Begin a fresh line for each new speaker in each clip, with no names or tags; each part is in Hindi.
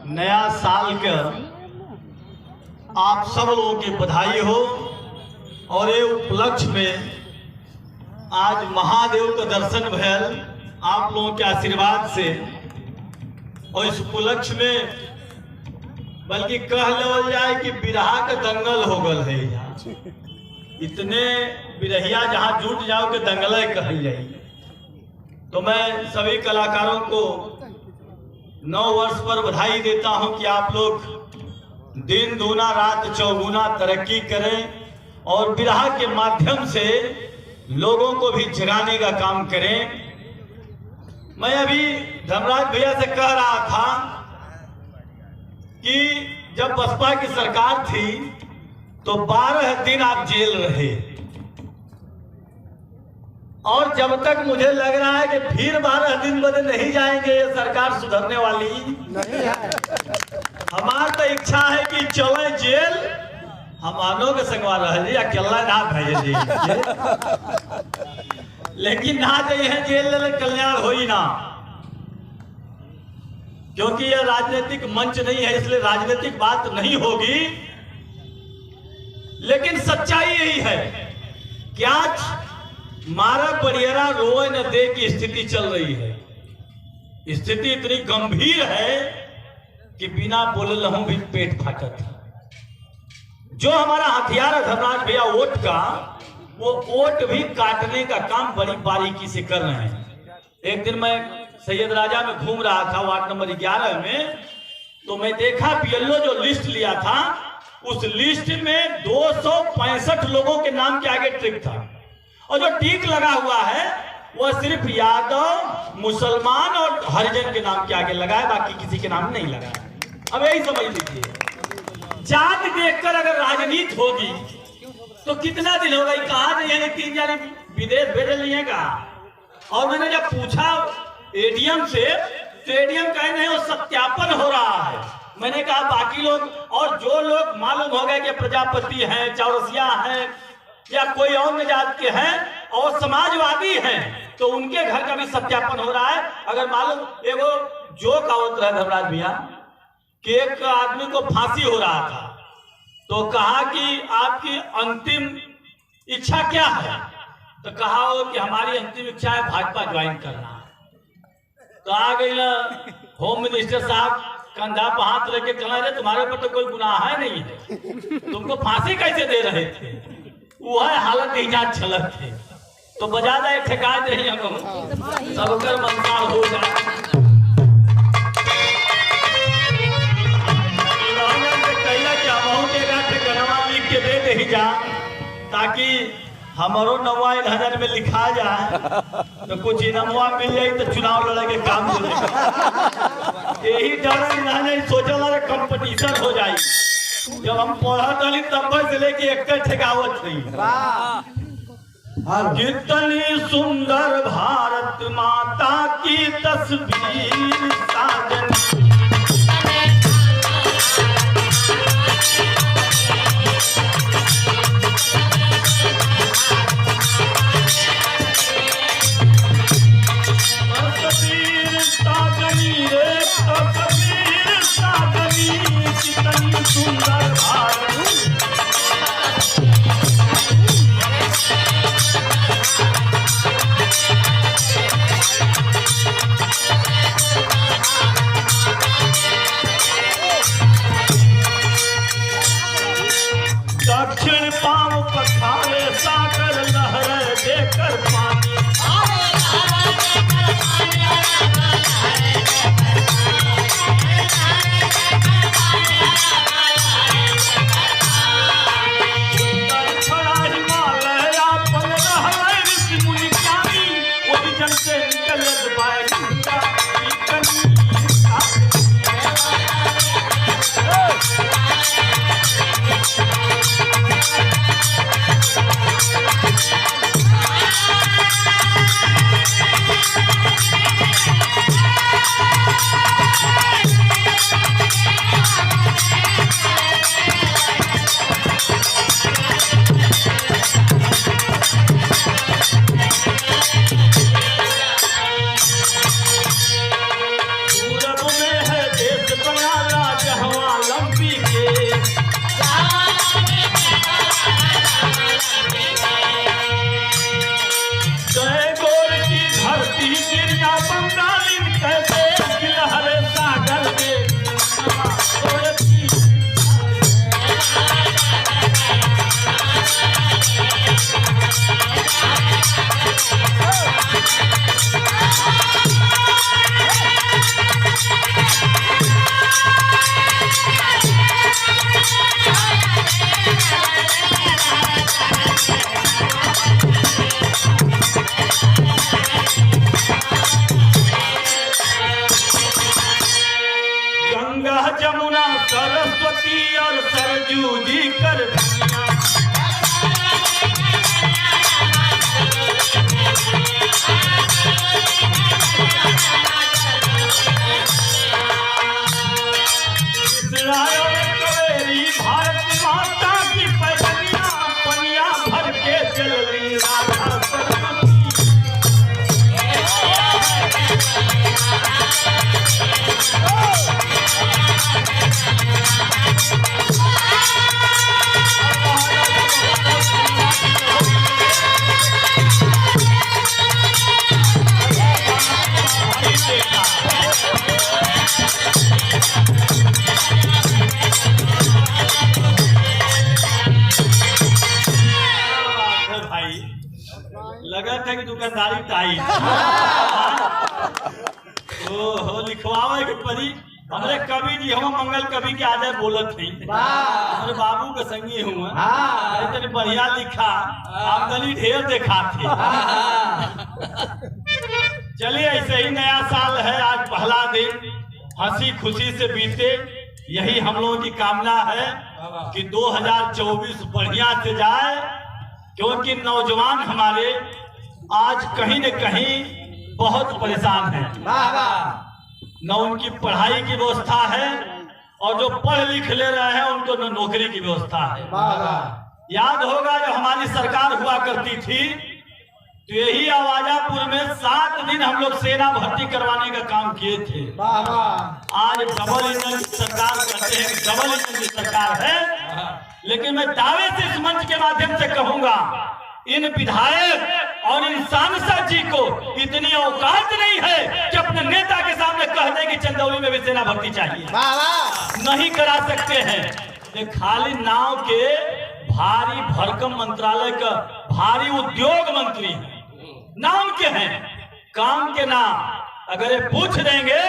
नया साल का आप सब लोगों की बधाई हो। और ये उपलक्ष्य में आज महादेव का दर्शन भयल आप लोगों के आशीर्वाद से, और इस उपलक्ष्य में बल्कि कह लेवल जाए कि बिरहा का दंगल हो गल है। इतने बिरहिया जहां जुट जाओ कि दंगल कही जाए। तो मैं सभी कलाकारों को 9 वर्ष पर बधाई देता हूं कि आप लोग दिन दूना रात चौगुना तरक्की करें और बिरहा के माध्यम से लोगों को भी जगाने का काम करें। मैं अभी धर्मराज भैया से कह रहा था कि जब बसपा की सरकार थी तो 12 दिन आप जेल रहे, और जब तक मुझे लग रहा है कि फिर 12 दिन बदे नहीं जाएंगे, ये सरकार सुधरने वाली नहीं है। हमारी तो इच्छा है कि चले जेल, हमारों के संगवा रह जी, अकेला ना भेजे लेकिन ना जाइए जेल कल्याण हो ही ना, क्योंकि यह राजनीतिक मंच नहीं है, इसलिए राजनीतिक बात नहीं होगी। लेकिन सच्चाई यही है कि आज मारा परियरा रोए न दे की स्थिति चल रही है। स्थिति इतनी गंभीर है कि बिना बोले लहू भी पेट फाटत है। जो हमारा हथियार है धर्मराज भैया वोट का, वो वोट भी काटने का काम बड़ी बारीकी से कर रहे हैं। एक दिन मैं सैयद राजा में घूम रहा था वार्ड नंबर 11 में, तो मैं देखा बीएलओ जो लिस्ट लिया था उस लिस्ट में 265 लोगों के नाम के आगे टिक था, और जो टिक लगा हुआ है वह सिर्फ यादव, मुसलमान और हरिजन के नाम के आगे लगा है, बाकी किसी के नाम नहीं लगा है। अब यही समझ लीजिए, जात देखकर अगर राजनीति होगी तो कितना दिन होगा। कहा जाइए 3 जाने विदेश भेज लिएगा। और मैंने जब पूछा एडीएम से, तो एडीएम कहे नहीं वो सत्यापन हो रहा है। मैंने कहा बाकी लोग, और जो लोग मालूम हो गए कि प्रजापति हैं, चौरसिया हैं या कोई और जात के हैं और समाजवादी हैं, तो उनके घर का भी सत्यापन हो रहा है। अगर मालूम, एगो जोक आवत रहा धर्मराज भैया कि एक आदमी को फांसी हो रहा था, तो कहा कि आपकी अंतिम इच्छा क्या है, तो कहा हो कि हमारी अंतिम इच्छा है भाजपा ज्वाइन करना। तो आ गई ना होम मिनिस्टर साहब कंधा पर हाथ रख के कहना रहे तुम्हारे ऊपर तो कोई गुनाह है नहीं है, तुमको फांसी कैसे दे रहे थे। वह हालत इजाज छलक थे, तो बजा दे ठेका दे सबकर मनसा हो जाए। ताकि हमारो नवा 1000 में लिखा जाए, तो कुछ इनामुआ मिल जाए तो चुनाव लड़े के काम मिले। यही डर सोचा कंपटीशन हो जाए। जब हम पढ़त रही तब से लेके एक ठेकावत थी, कितनी सुंदर भारत माता की तस्वीर साजन। दक्षिण पांव पखारे साकर लहर देकर पानी। जमुना सरस्वती और सरजू जी कर कवेरी भारत माता की पैदलियां पनिया भर के चलली राधा सरस्वती। लगा था कि दुकानदारी टाइट हो लिखवावे के परी। हमरे कवि जी हम मंगल कवि के आदे बोलत नहीं, हमारे बाबू के संगी हुआ इतने बढ़िया लिखा, आमदनी ढेर देखा थे। चलिए ऐसे ही नया साल है, आज पहला दिन हंसी खुशी से बीते, यही हम लोगों की कामना है कि 2024 बढ़िया से जाए, क्योंकि नौजवान हमारे आज कहीं न कहीं बहुत परेशान हैं। न उनकी पढ़ाई की व्यवस्था है और जो पढ़ लिख ले रहे हैं उनको न नौकरी की व्यवस्था है। याद होगा जो हमारी सरकार हुआ करती थी तो यही आवाजापुर में 7 दिन हम लोग सेना भर्ती करवाने का काम किए थे। आज डबल इंजन की सरकार कहते हैं कि डबल इंजन की सरकार है, लेकिन मैं दावे से इस मंच के माध्यम से कहूंगा इन विधायक और इन सांसद जी को इतनी औकात नहीं है कि अपने नेता के सामने कह दें कि चंदौली में भी सेना भर्ती चाहिए। नहीं करा सकते हैं। ये खाली नाव के भारी भरकम मंत्रालय का भारी उद्योग मंत्री है, नाम के हैं, काम के नाम। अगर ये पूछ देंगे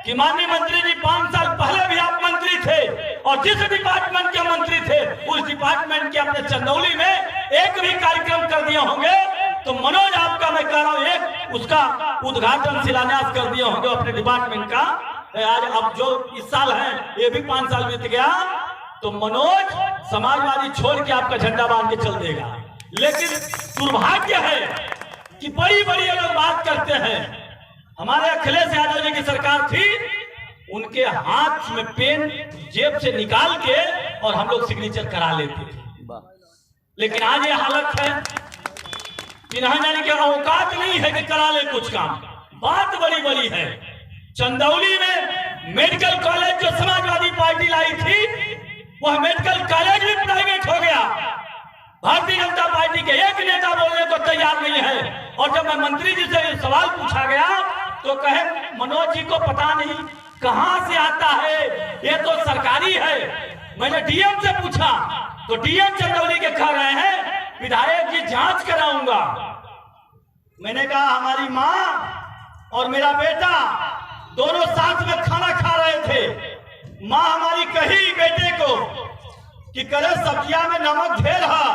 कि माननीय मंत्री जी 5 साल पहले भी आप मंत्री थे और जिस डिपार्टमेंट के मंत्री थे उस डिपार्टमेंट के अपने चंदौली में एक भी कार्यक्रम कर दिए होंगे, तो मनोज आपका मैं कह रहा हूं एक उसका उद्घाटन शिलान्यास कर दिए होंगे अपने डिपार्टमेंट का। आज अब जो इस साल है ये भी 5 साल बीत गया, तो मनोज समाजवादी छोड़ के आपका झंडा बांध के चल देगा। लेकिन दुर्भाग्य है कि बड़ी बड़ी लोग बात करते हैं। हमारे अखिलेश यादव जी की सरकार थी, उनके हाथ में पेन जेब से निकाल के और हम लोग सिग्नेचर करा लेते थे। लेकिन आज ये हालत है कि ना जाने के औकात नहीं है कि करा ले कुछ काम। बात बड़ी बड़ी है। चंदौली में मेडिकल कॉलेज जो समाजवादी पार्टी लाई थी, वह मेडिकल कॉलेज भी प्राइवेट हो गया। भारतीय जनता पार्टी के एक नेता बोलने को तैयार नहीं है। और जब मैं मंत्री जी से सवाल पूछा गया तो कहे मनोज जी को पता नहीं कहां से आता है, ये तो सरकारी है। मैंने डीएम से पूछा तो डीएम चंदौली के कह रहे हैं विधायक जी जांच कराऊंगा। मैंने कहा हमारी माँ और मेरा बेटा दोनों साथ में खाना खा रहे थे। माँ हमारी कही बेटे को कि करे सब्जियां में नमक ढेर है,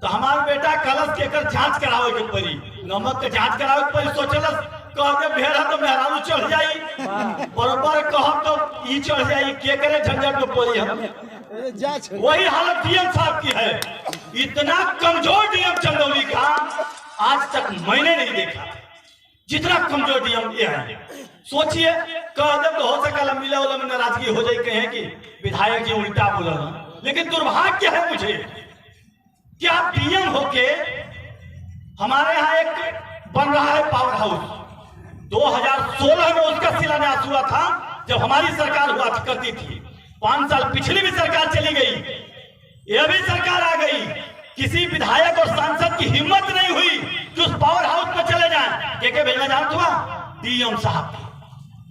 तो हमारा बेटा कलश के कर जांच करावे के पड़ी, नमक के जांच करावे के पड़ी। सोचलस कह दे ढेर है तो मेहरारू चढ़ जाई, बराबर कहब तो ई चढ़ जाई, के करे झंझट में पड़ी हम। वही हालत डीएम साहब की है। इतना कमजोर डीएम चंदौली का आज तक मैंने नहीं देखा, जितना कमजोर डीएम ये है। सोचिए कह दे तो हो सका मिले वाला में नाराजगी हो जाए, कहें कि विधायक जी उल्टा बोला। लेकिन दुर्भाग्य है मुझे कि आप डीएम होके हमारे यहाँ एक बन रहा है पावर हाउस। 2016 में उसका शिलान्यास हुआ था जब हमारी सरकार हुआ करती थी। 5 साल पिछली भी सरकार चली गई, यह भी सरकार आ गई। किसी विधायक और सांसद की हिम्मत नहीं हुई कि उस पावर हाउस पर चले जाएं। के भेजना जानते हुआ डीएम साहब।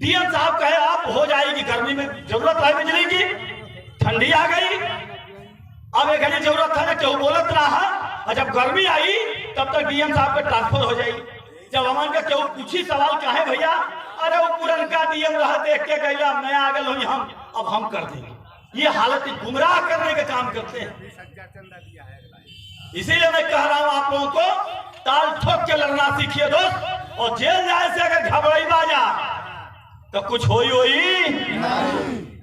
डीएम साहब कहे आप हो जाएगी, गर्मी में जरूरत है बिजली की, ठंडी आ गई, अब एक घड़ी जरूरत है ना, क्यों बोलत रहा। और जब गर्मी आई तब तक डीएम साहब का ट्रांसफर हो जाएगी। जब हमारे का क्यों पूछी सवाल कहे भैया, अरे वो पुरनका डीएम रहा देख के गया, नया आ गए हम, अब हम कर देंगे। ये हालत गुमराह करने का काम करते हैं। इसीलिए मैं कह रहा हूं आप लोगों को ताल ठोक के लड़ना सीखिए दोस्त। और जेल जाए से अगर घबराई बाजा तो कुछ होई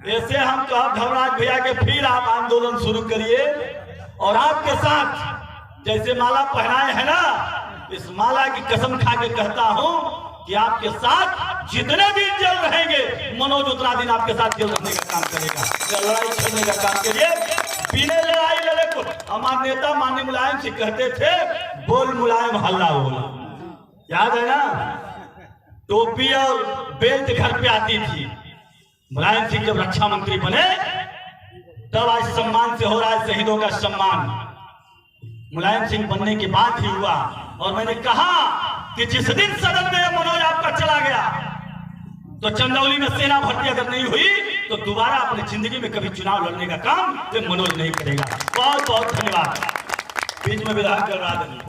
ऐसे हम तो आप धर्मराज भैया के फिर आप आंदोलन शुरू करिए और आपके साथ जैसे माला पहनाए है ना, इस माला की कसम खा के कहता हूं कि आपके साथ जितने दिन जेल रहेंगे मनोज उतना दिन आपके साथ जेल रहने का काम करेगा, लड़ाई छेड़ने का काम करिए। बिना लड़ाई लड़े को हमारे नेता माननीय मुलायम सिंह कहते थे, बोल मुलायम हल्ला बोल, याद है ना? टोपी और बेल्ट घर पे आती थी। मुलायम सिंह जब रक्षा मंत्री बने तब आज सम्मान से हो रहा है शहीदों का सम्मान। मुलायम सिंह बनने के बाद ही हुआ। और मैंने कहा कि जिस दिन सदन में मनोज आपका चला गया तो चंदौली में सेना भर्ती अगर नहीं हुई तो दोबारा अपनी जिंदगी में कभी चुनाव लड़ने का काम तो मनोज नहीं करेगा। बहुत बहुत धन्यवाद। बीच में विधान कर रहा था।